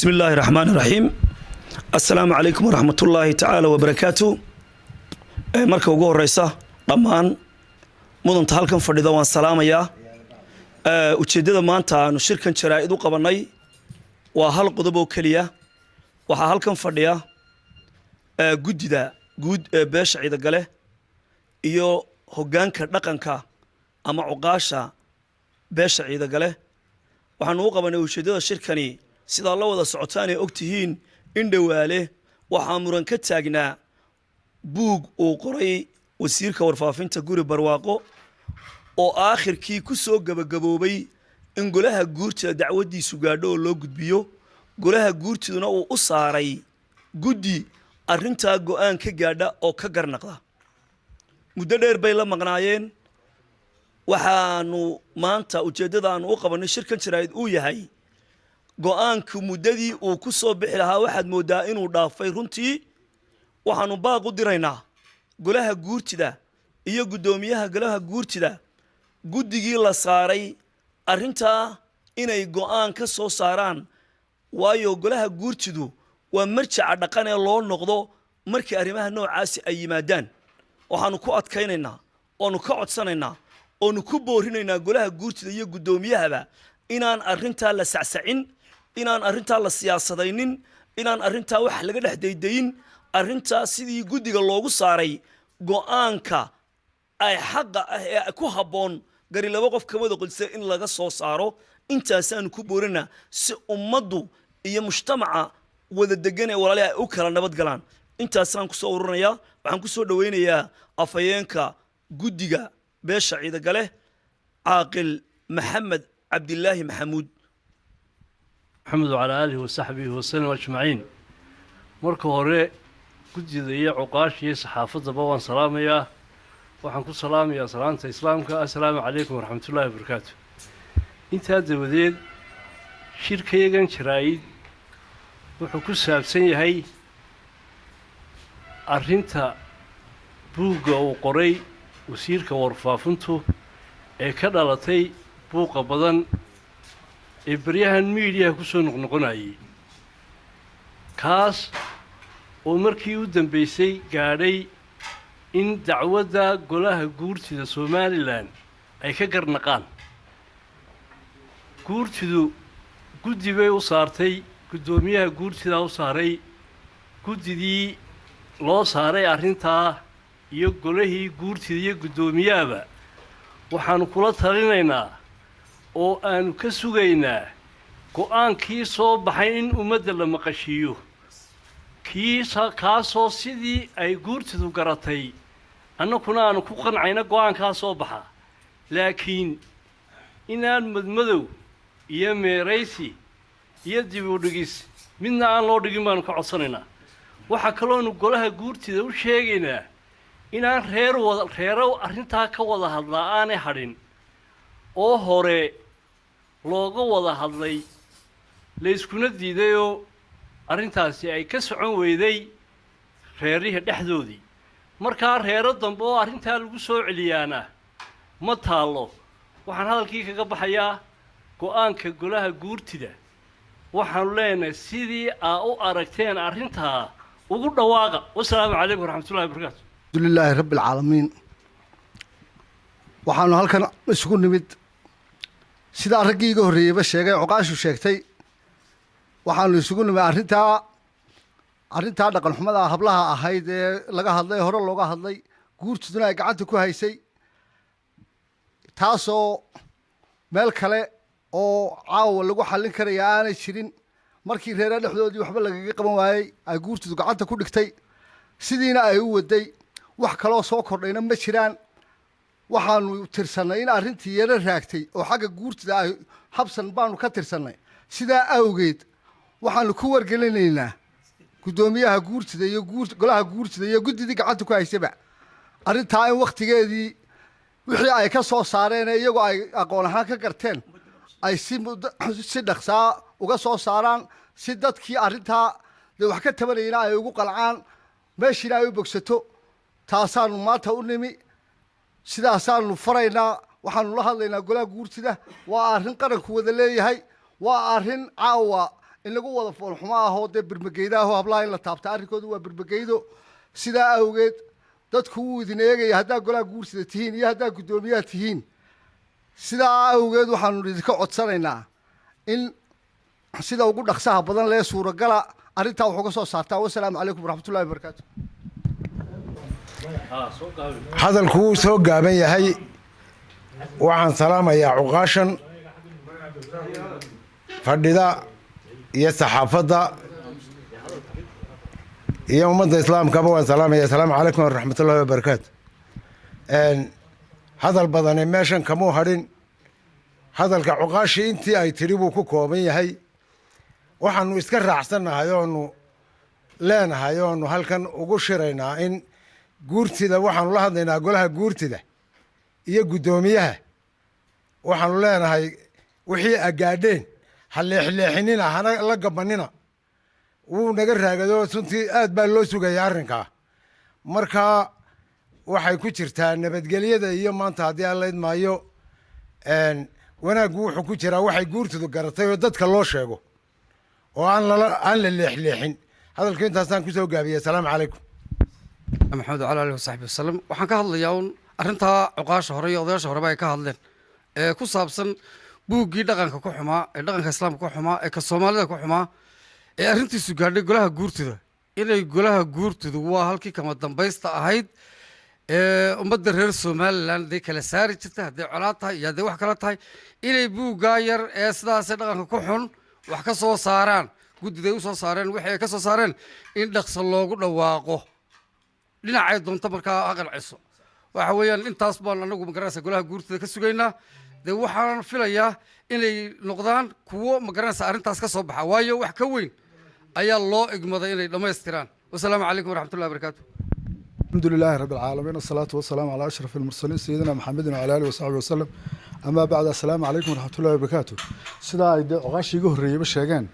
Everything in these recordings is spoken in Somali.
بسم الله الرحمن الرحيم السلام عليكم ورحمة الله تعالى وبركاته marka ugu horeysa dhamaan mudanta halkan fadhida waan salaamayaa ujeedada maanta aanu shirkan jaraa'id u qabanay waa hal qodob oo kaliya waxa halkan fadhiya gudida guud ee beesha ciida gale iyo hoggaanka dhaqanka ama cuqaasha beesha ciida gale waxaanu u qabanay ujeedada shirkani sida la wada socotaan ay ogtihiin in dhawaale waxa muran ka taagnaa buug uu qoray wasiirka warfaafinta guri barwaaqo oo aakhirkii ku soo gabagaboobay in golaha guurtida dacwadiisu gaadho oo loo gudbiyo golaha guurtiduna uu u saaray guddi arrintaa go'aan ka gaadha oo ka garnaqda muddo dheer bay la maqnaayeen waxaanu maanta ujeeddada aanu u qabanay shirkan jaraa'id uu yahay go'aanku muddadii uu ku soo bixi lahaa waxaad moodaa inuu dhaafay runtii waxaanu baaq u diraynaa golaha guurtida iyo guddoomiyaha golaha guurtida guddigii la saaray arrintaa inay go'aan ka soo saaraan waayo golaha guurtidu waa marjaca dhaqan ee loo noqdo markii arrimaha noocaasi ay yimaadaan waxaanu ku adkaynaynaa oonu ka codsanaynaa oonu ku boorinaynaa golaha guurtida iyo guddoomiyahaba inaan arrintaa la sacsacin inaan arrintaa la siyaasadaynin inaan arrintaa wax laga dhex daydayin arrintaa sidii guddiga loogu saaray go'aanka ay xaqa ah ee ku habboon gari laba qof ka wada qodisay in laga soo saaro intaasaanu ku boorinaa si ummaddu iyo mujtamaca wada degan ee walaalaha ay u kala nabad galaan intaasaan ku soo ururinayaa waxaan ku soo dhawaynayaa afhayeenka guddiga beesha ciida gale caaqil maxamed cabdilaahi maxamuud محمد وعلى آله وصحبه وسلم أجمعين marka hore gudida iyo cuqaash iyo saxaafadaba waan salaamayaa waxaan ku salaamayaa salaanta islaamka assalaamu calaykum waraxmatullaahi wabarakaatu intaa dabadeed shirkayagan jaraa'id wuxuu ku saabsan yahay arrinta buugga uu qoray wasiirka warfaafintu ee ka dhalatay buuqa badan ee baryahan miidiyaha ku soo noqnoqonayay kaas oo markii u dambeysay gaadhay in dacwadda golaha guurtida somalilan ay ka garnaqaan guurtidu guddi bay u saartay guddoomiyaha guurtidaa u saaray guddidii loo saaray arrintaa iyo golahii guurtida iyo guddoomiyahaba waxaanu kula talinaynaa oo aanu ka sugaynaa go'aankii soo baxay in ummadda la maqashiiyo kaasoo sidii ay guurtidu garatay annakuna aanu ku qancayna go'aankaa soo baxa laakiin inaan madmadow iyo meeraysi iyo dib u dhigis midna aan loo dhigin baanu ka codsanaynaa waxaa kaloonu golaha guurtida u sheegaynaa inaan reero arrintaa ka wada hadlaa aanay hadhin oo hore looga wada hadlay layskuna diidayoo arrintaasi ay ka socon weyday reerihi dhexdoodii markaa reero dambe oo arrintaa lagu soo celiyaana ma taallo waxaan hadalkii kaga baxayaa go'aanka golaha guurtida waxaanu leenahay sidii aa u aragteen arrintaa ugu dhawaaqa wassalaamu calaykum waraxmatullahi wabarakaatu alxamdulilaahi rabbi alcaalamiin waxaanu halkan isugu nimid sidaa raggii iga horreeyeyba sheegay cuqaashu sheegtay waxaanu isugu nimid arrintaa dhaqan xumada hablaha ahayd ee laga hadlay hore looga hadlay guurtiduna ay gacanta ku haysay taasoo meel kale oo caawa lagu xallin karaya aanay jirin markii reera dhexdoodii waxba lagaga qaban waayey ay guurtidu gacanta ku dhigtay sidiina ay u waday wax kaloo soo kordhayna ma jiraan waxaanu tirsannay in arrintii yaro raagtay oo xagga guurtida ay habsan baanu ka tirsannay sidaa awgeed waxaanu ku wargelinaynaa guddoomiyaha guurtida iyo golaha guurtida iyo guddidii gacanta ku haysaba arrintaa in wakhtigeedii wixii ay ka soo saareen ee iyagoo ay aqoon ahaan ka garteen ay si dhaqsaa uga soo saaraan si dadkii arrintaa dee wax ka tabanayna ay ugu qalcaan meeshiina ay u bogsato taasaanu maanta u nimi sidaasaanu faraynaa waxaanu la hadlaynaa golaha guurtida waa arrin qaranku wada leeyahay waa arrin caawa in lagu wada foolxumo ahoo dee birmageydaahoo hablaha in la taabta arrinkoodu waa birmageydo sidaa awgeed dadku wuu idin eegaya haddaa golaha guursida tihiin iyo haddaa guddoomiyaha tihiin sidaa awgeed waxaanu idinka codsanaynaa in sida ugu dhaqsaha badan lee suuragala arrintaa wax uga soo saartaa wasalaamu calaykum waraxmatullahi wabarakaatu hadalku wuu soo gaaban yahay waxaan salaamayaa cuqaashan fadhida iyo saxaafadda iyo ummadda islaamkaba waan salaamaya asalaamu calaykum waraxmatullahi wabarakaatu hadal badani meeshan kamuu hadhin hadalka cuqaashii intii ay tidhi buu ku kooban yahay waxaanu iska raacsannahay oonu leenahay oonu halkan ugu shiraynaa in guurtida waxaanu la hadlaynaa golaha guurtida iyo guddoomiyaha waxaanu leenahay wixii agaadheen ha leexleexinina hana la gabanina wuu naga raagado runtii aad baa loo sugaya arrinkaa markaa waxay ku jirtaa nabadgelyada iyo maanta haddii aan la idmaayo wanaaggu wuxuu ku jiraa waxay guurtidu garatay oo dadka loo sheego oo aan la leexleexin hadalku intaasaan kusoo gaabiyey asalaamu calaykum maxamed cali alihi wasaxbi wasalam waxaan ka hadlayaa un arrintaa cuqaasha hore iyo odayaasha horeba ay ka hadleen ee ku saabsan buuggii dhaqanka ku xumaa ee dhaqanka islaamka ku xumaa ee ka soomaalida ku xumaa ee arrintiisu gaadhay golaha guurtida inay golaha guurtidu waa halkii kama dambaysta ahayd ee ummadda reer somalilan hadday kala saari jirta hadday colaad tahay iyo hadday wax kala tahay inay buuggaa yar ee sidaasee dhaqanka ku xun wax ka soo saaraan guddiday u soo saareen wixii ay ka soo saareen in dhaqso loogu dhawaaqo dhinacay doonto markaa aqalciso waxa weeyaan intaas baan anagu magaranaysa golaha guurtida ka sugaynaa dee waxaan filayaa inay noqdaan kuwo magaranaysa arrintaas ka soo baxa waayo wax ka weyn ayaa loo igmaday inay dhammaystiraan wasalaamu calaykum waraxmatullahi wabarakaatu الحمد لله رب العالمين والصلاة والسلام على أشرف المرسلين سيدنا محمد وعلى آله وصحبه وسلم أما بعد السلام عليكم ورحمة الله وبركاته سيدا عقاشي جهري بشجان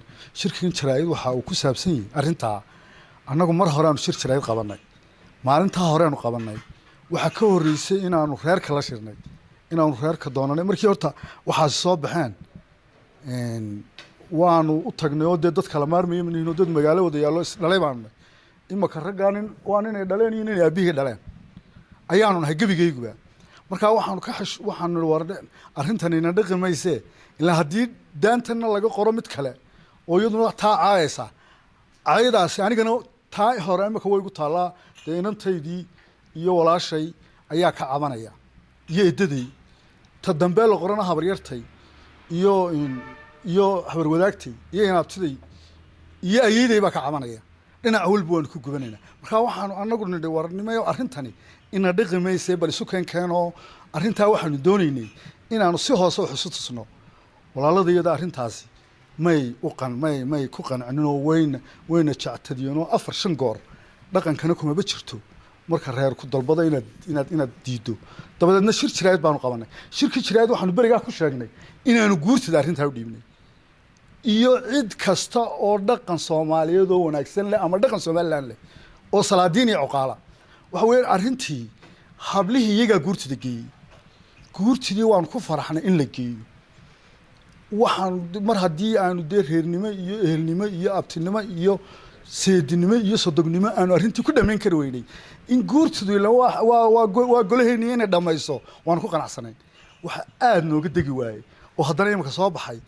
شركة شرايد وحاو كسب سني أرنتا أنا قمر هران شركة شرايد قبلنا ما أرنتا هران قبلنا وحكوا الرئيس إن أنا خير كلا شرنا إن أنا خير كدانا مركي أرتا وحاسب بحان إن وأنا أتقنيه ودت كلامار مي من هنا ودت مجاله ودي الله لا يبان ima ka ragaanin waa inay dhaleen iyo inay aabihii dhaleen ayaanu nahay gebigayguba markaa waxaanu warde arrintan ina dhaqi mayse ilaa haddii daantanna laga qoro mid kale oo iyaduna taa caayaysa caayadaasi anigana taa hore imika way gu taallaa dee inantaydii iyo walaashay ayaa ka cabanaya iyo edaday ta dambe la qorana habaryartay iyo habarwadaagtay iyo inaabtiday iyo ayeeday baa ka cabanaya dhinac walba waan ku gubanaynaa markaa waxaanu anagu nidhi warnimayo arrintani ina dhiqi mayse bal isu keenkeenoo arrintaa waxaanu doonaynay inaanu si hoose wax isu tusno walaaladayada arrintaasi may ku qancinoo wayna jectadiyeenoo 4-5 goor dhaqankana kumaba jirto marka reer ku dalbada inaad diido dabadeedna shir jiraayad baanu qabanay shirkii jiraayad waxaanu berigaa ku sheegnay inaanu guurtida arrintaa u dhiibnay iyo cid kasta oo dhaqan Soomaaliyeed oo wanaagsan leh ama dhaqan Soomaaliland leh oo salaadiin iyo cuqaala waxa weeyaan arrintii hablihii iyaga guurtida geeyay guurtidii waan ku faraxnay in la geeyo waxaan mar haddii aanu dee reernimo iyo ehelnimo iyo abtinimo iyo seedinimo iyo sodognimo aanu arrintii ku dhammayn kari weynay in guurtidu waa golaheennii inay dhammayso waan ku qanacsanayn waxa aad nooga degi waayey oo haddana imika soo baxay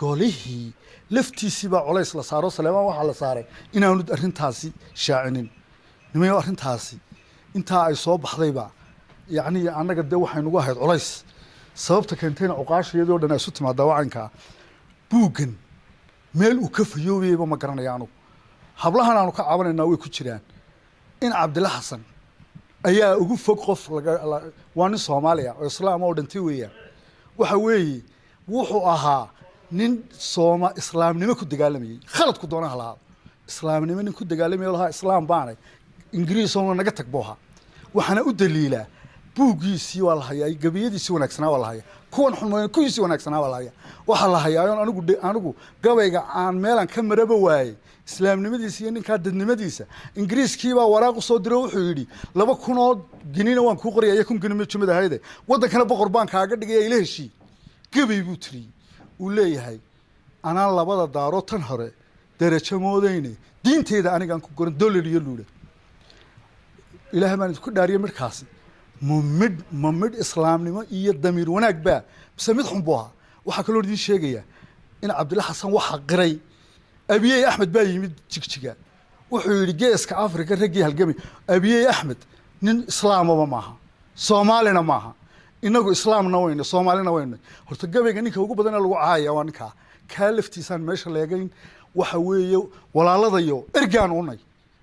golihii laftiisii baa culays la saaro Saleemaan waxa la saaray inaanu arrintaasi shaacinin nimayo arrintaasi inta ay soo baxdayba yaani anaga de waxaynu uga hayd culays sababta keentayna cuqaashiyadoo dhan ay isu timaada wacanka buugan meel uu ka fayoobeyba ma garanayaanu hablahan aanu ka caawinaynaa way ku jiraan in Cabdilla Xasan ayaa ugu fog qof waa nin Soomaaliya oo islaam oo dhintay weeyaan waxa weeye wuxuu ahaa nin islaamnimo ku dagaalamayay khalad ku doonaha lahaa islaamnimo nin ku dagaalamay lahaa islaam baanay ingiriis oo naga tag booha waxana u daliila buugiisii waa la hayaa gabiyadiisii wanaagsanaa waa la hayaa kuwan xumaan kuwiisii wanaagsanaa waa la hayaa waxa la hayaa anigu gabayga aan meelan ka maraba waayay islaamnimadiisa iyo ninka dadnimadiisa ingiriiskii baa waraaq u soo diray wuxuu yiri 2,000 oo ginina waan ku qoriyay 1,000 ginina jumada hayde wadankana boqor baan kaaga dhigay ilaahi gabay buu tiri uu leeyahay anaan labada daaro tan hore darajo moodayne diinteeda anigaan ku goran dollar iyo luule ilaahay baan isku dhaariyay markaasi mumid islaamnimo iyo damiir wanaag baa mise mid xun buu ahaa waxaa kaloo idiin sheegaya in cabdilla xasan waxa qiray abiyey axmed baa yimid jigjiga wuxuu yidhi geeska afrika raggii halgamay abiyey axmed nin islaamaba maaha soomaalina maaha inagu islaamna weyne soomaalina weyne horta gabayga ninka ugu badan ee lagu caaya waa ninkaa kaa laftiisaan meesha leegayn waxa weeye walaaladayo ergaan unay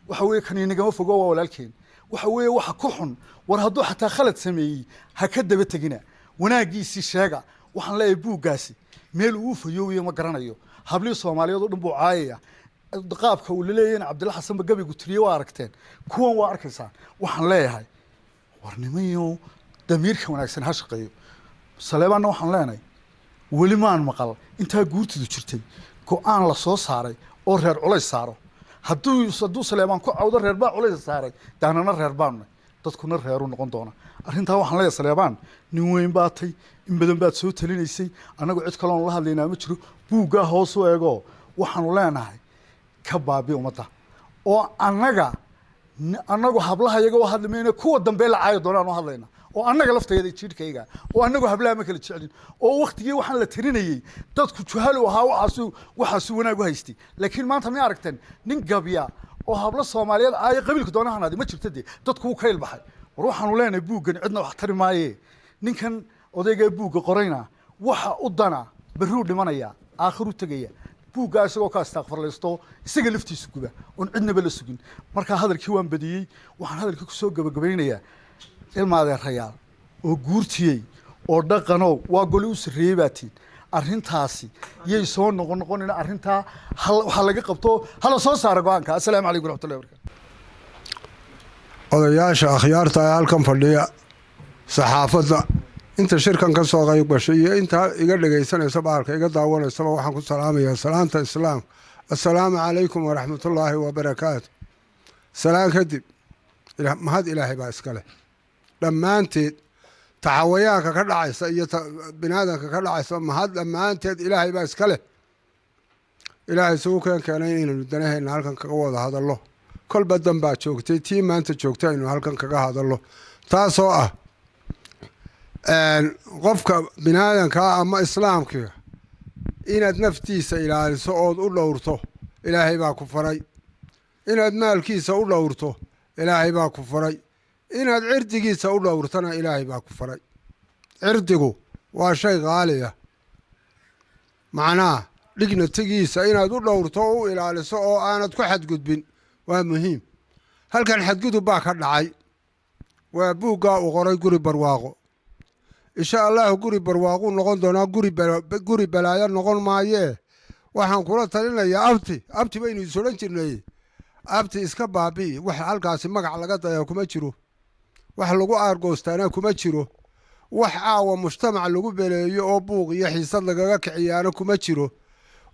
waxa weeye kan inagama fogo waa walaalkeen waxa weeye waxa ku xun war hadduu xataa khalad sameeyey ha ka daba tegina wanaagiisii sheega waxaan leeyahay buuggaasi meel uu fayooyo ma garanayo hablii soomaaliyeed oo dhan buu caayaya qaabka uu leeyahay cabdilla xasan ba gabaygu tiriye waa aragteen kuwan waa arkaysaa waxaan leeyahay war nimayo damiirka wanaagsan ha shaqeeyo saleebaanna waxaan leenahay weli maan maqal intaa guurtidu jirtay go-aan la soo saaray oo reer culays saaro hadduu saleebaan ku cawdo reer baa culays saaray daanana reer baanunay dadkuna reeru noqon doona arrintaa waxaan leeyahay saleebaan nin weyn baad tay in badan baad soo talinaysay annagu cid kaloon la hadlaynaa ma jiro buuggaa hoos u eego waxaanu leenahay ka baabi ummadda oo annagu hablaha iyaga u hadli mayna kuwa dambe la caayo doonaan u hadlayna oo annaga lafteeda jiirkayga oo annagu hablaha ma kala jecelin oo waqtigii waxaan la tirinayay dadku juhal u ahaa waxaasu wanaag u haystay laakiin maanta ma aragteen nin gabya oo hablo Soomaaliyeed ay qabiilka doonahanaadi ma jirto dadku uu ka ilbaxay war waxaanu leenahay buuggan cidna wax tari maaye ninkan odayga buugga qorayna waxa u dana baruu dhimanaya aakhiru tagaya buugga isagoo ka astaaqfarlaysto isaga laftiisu guba oo cidnaba la sugin marka hadalkii waan badiyay waxaan hadalkii ku soo gabagabeynayaa ilmaade rayaal oo guurtiyay oo dhaqano waa goli u sareeybaatiin arrintaasi yay soo noqon arrintaa waxa laga qabto hala soo saaro go'aanka assalaamu calaykum waraxmatullahi wabarakaatu odayaasha akhyaarta ee halkan fadhiya saxaafadda inta shirkan ka soo qayb gashay iyo inta iga dhagaysanaysa baalka iga daawanaysaba waxaan ku salaamayaa salaanta islaam assalaamu calaykum waraxmatullaahi wabarakaatu salaan kadib mahad ilaahay baa iska leh dhammaanteed taxawayaanka ka dhacaysa iyo binaadanka ka dhacaysa mahad dhammaanteed ilaahay baa iska leh ilaahay isugu keenay inaynu danaheenna halkan kaga wada hadallo kolba dan baa joogtay tii maanta joogta aynu halkan kaga hadallo taasoo ah qofka binaadankaa ama islaamkiga inaad naftiisa ilaaliso ood u dhowrto ilaahay baa ku faray inaad maalkiisa u dhowrto ilaahay baa ku faray inaad cirdigiisa u dhowrtana ilaahay baa ku faray cirdigu waa shay qaaliya macnaha dhignatigiisa inaad u dhowrto oo u ilaaliso oo aanad ku xadgudbin waa muhiim halkan xadgudub baa ka dhacay waa buuggaa uu qoray guri barwaaqo insha allahu guri barwaaquu noqon doonaa guri balaayo noqon maayee waxaan kula talinayaa abti baynu is odhan jirnay abti iska baabi'i wax halkaasi magac laga daya kuma jiro wax lagu aargoostaana kuma jiro wax caawa mujtamac lagu beleeyo oo buuq iyo xiisad lagaga kiciyaana kuma jiro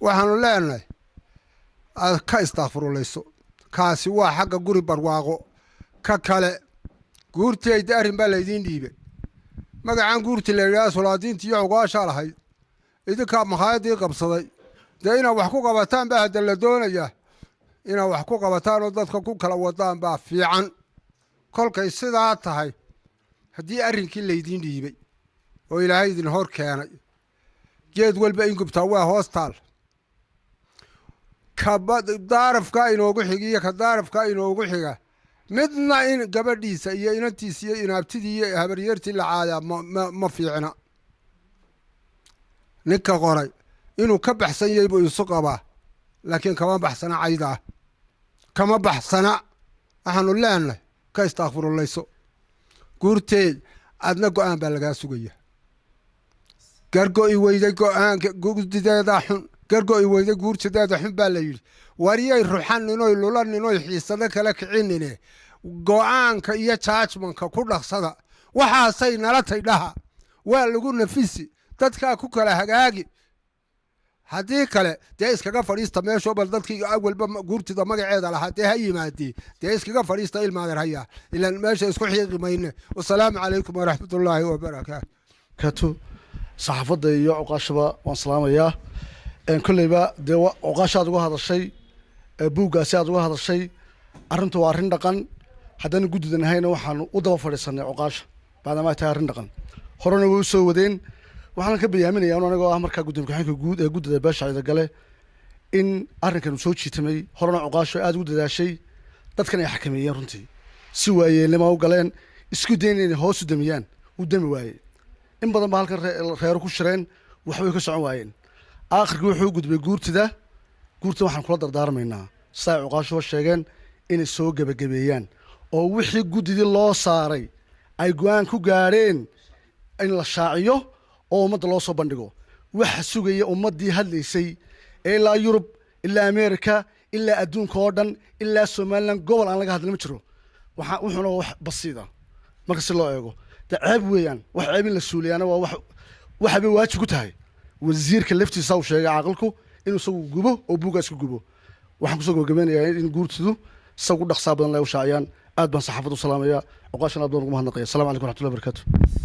waxaanu leenahay aad ka istaaqfirulayso kaasi waa xagga guri barwaaqo ka kale guurtayda arrin baa laydiin dhiibay magacan guurti la yidhaha solaadiinta iyo ogaashaa lahayd idinkaa makhaayadii qabsaday dee inaad wax ku qabataan baa hadda la doonayaa inaad wax ku qabataan oo dadka ku kala wadaan baa fiican kolkay sidaa tahay haddii arrinkii laydiin dhiibay oo ilaahay idin hor keenay geed walba in gubtaa waa hoostaal ka daarafka inoogu xiga iyo ka daarafka inoogu xiga midna in gabadhiisa iyo inantiisa iyo inaabtidii iyo habaryartii la caayaa ma fiicna ninka qoray inuu ka baxsan yahay buu isu qabaa laakiin kama baxsana caydaa kama baxsana waxaanu leenahay ka istaaqfirulayso guurteed adna go'aan baa lagaa sugaya gargo'i weyday go'aanka gudideeda xun gargo'i weyday guurtideeda xun baa la yidhi wariyay ruxaninoy lulaninoy xiisado kala kicinine go'aanka iyo judgmentka ku dhaqsada waxaasay nala taydhaha waa lagu nafisi dadkaa ku kala hagaagi haddii kale dee iskaga fadhiista meeshoo bal dadkii awalba guurtida magaceeda lahaa dee ha yimaadee dee iskaga fadhiista ilmaadeer hayaa ilaan meesha isku xiiqi mayne wasalaamu calaykum waraxmatullaahi wabarakaatu saxaafadda iyo cuqaashaba waan salaamayaa kolleyba dee cuqaashaad uga hadashay buuggaasi aad uga hadashay arrintu waa arrin dhaqan haddana guddidan ahayna waxaanu u daba fadhiisanay cuqaasha maadaama ay tahay arrin dhaqan horena way u soo wadeen waxaan ka bayaaminayaa anigoo ah markaa gudoomiye ku-xigeenka guud ee guddida beesha ciidagale in arrinkan uu soo jiitamay horena cuqaasho aad ugu dadaashay dadkan ay xakameeyeen runtii si waayeelnima u galeen isku dayn inay hoos u damiyaan u dami waayey in badan ba halkan reero ku shireen waxbay ka socon waayeen aakhirkii wuxuu gudbay guurtida waxaan kula dardaarmaynaa siday cuqaashuba sheegeen inay soo gebagabeeyaan oo wixii guddidii loo saaray ay go-aan ku gaadheen in la shaaciyo oo ummadda loo soo bandhigo waxa sugaya ummaddii hadlaysay ee ilaa yurub ilaa ameerika ilaa adduunka oo dhan ilaa somalilan gobol aan laga hadlin ma jiro wuxuuna wax basiida marka si loo eego de ceeb weeyaan wax ceeb in la suuliyaana waa waxbay waajib ku tahay wasiirka laftiisa uu sheegay caaqilku inuu isagu gubo oo buuggaas ku gubo waxaan kusoo gabagabeynayaa in guurtidu isagu dhaqsaa badan lay u shaaciyaan aad baan saxaafadda u salaamayaa cuqaashana aad baan ugu mahadnaqaya assalamu calaykum waraxmatullahi wabarakaatu